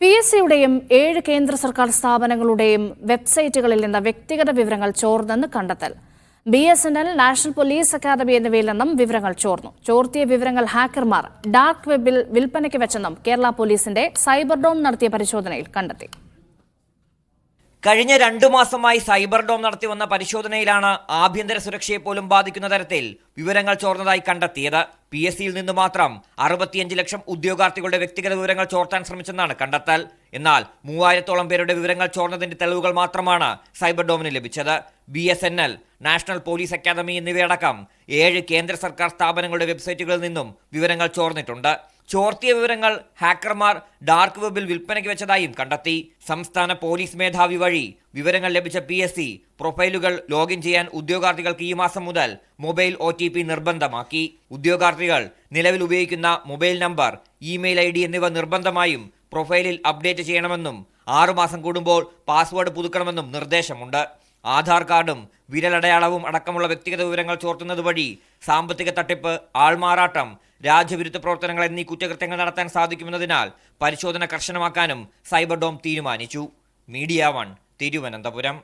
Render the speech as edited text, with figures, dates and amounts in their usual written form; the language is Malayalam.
PSCയുടെയും 7 കേന്ദ്ര സർക്കാർ സ്ഥാപനങ്ങളുടെയും വെബ്സൈറ്റുകളിൽ നിന്ന് വ്യക്തിഗത വിവരങ്ങൾ ചോർന്നെന്ന് കണ്ടെത്തൽ. BSNL, നാഷണൽ പോലീസ് അക്കാദമി എന്നിവയിൽ നിന്നും വിവരങ്ങൾ ചോർന്നു. ചോർത്തിയ വിവരങ്ങൾ ഹാക്കർമാർ ഡാർക്ക് വെബിൽ വിൽപ്പനയ്ക്ക് വെച്ചെന്നും കേരള പോലീസിന്റെ സൈബർ ഡോം നടത്തിയ പരിശോധനയിൽ കണ്ടെത്തി. കഴിഞ്ഞ 2 മാസമായി സൈബർ ഡോം നടത്തിവന്ന പരിശോധനയിലാണ് ആഭ്യന്തര സുരക്ഷയെ പോലും ബാധിക്കുന്ന തരത്തിൽ വിവരങ്ങൾ ചോർന്നതായി കണ്ടെത്തിയത്. PSCയിൽ നിന്ന് മാത്രം 65 ലക്ഷം ഉദ്യോഗാർത്ഥികളുടെ വ്യക്തിഗത വിവരങ്ങൾ ചോർത്താൻ ശ്രമിച്ചെന്നാണ് കണ്ടെത്തൽ. എന്നാൽ 3000-ഓളം പേരുടെ വിവരങ്ങൾ ചോർന്നതിന്റെ തെളിവുകൾ മാത്രമാണ് സൈബർ ഡോമിന് ലഭിച്ചത്. BSNL, നാഷണൽ പോലീസ് അക്കാദമി എന്നിവയടക്കം 7 കേന്ദ്ര സർക്കാർ സ്ഥാപനങ്ങളുടെ വെബ്സൈറ്റുകളിൽ നിന്നും വിവരങ്ങൾ ചോർന്നിട്ടുണ്ട്. ചോർത്തിയ വിവരങ്ങൾ ഹാക്കർമാർ ഡാർക്ക് വെബിൽ വിൽപ്പനയ്ക്ക് വെച്ചതായും കണ്ടെത്തി. സംസ്ഥാന പോലീസ് മേധാവി വഴി വിവരങ്ങൾ ലഭിച്ച PSC പ്രൊഫൈലുകൾ ലോഗിൻ ചെയ്യാൻ ഉദ്യോഗാർത്ഥികൾക്ക് ഈ മാസം മുതൽ മൊബൈൽ OTP നിർബന്ധമാക്കി. ഉദ്യോഗാർത്ഥികൾ നിലവിൽ ഉപയോഗിക്കുന്ന മൊബൈൽ നമ്പർ, ഇമെയിൽ ID എന്നിവ നിർബന്ധമായും പ്രൊഫൈലിൽ അപ്ഡേറ്റ് ചെയ്യണമെന്നും 6 മാസം കൂടുമ്പോൾ പാസ്വേഡ് പുതുക്കണമെന്നും നിർദ്ദേശമുണ്ട്. ആധാർ കാർഡും വിരലടയാളവും അടക്കമുള്ള വ്യക്തിഗത വിവരങ്ങൾ ചോർത്തുന്നത് വഴി സാമ്പത്തിക തട്ടിപ്പ്, ആൾമാറാട്ടം, രാജ്യവിരുദ്ധ പ്രവർത്തനങ്ങൾ എന്നീ കുറ്റകൃത്യങ്ങൾ നടത്താൻ സാധിക്കുമെന്നതിനാൽ പരിശോധന കർശനമാക്കാനും സൈബർ ഡോം തീരുമാനിച്ചു. മീഡിയ 1, തിരുവനന്തപുരം.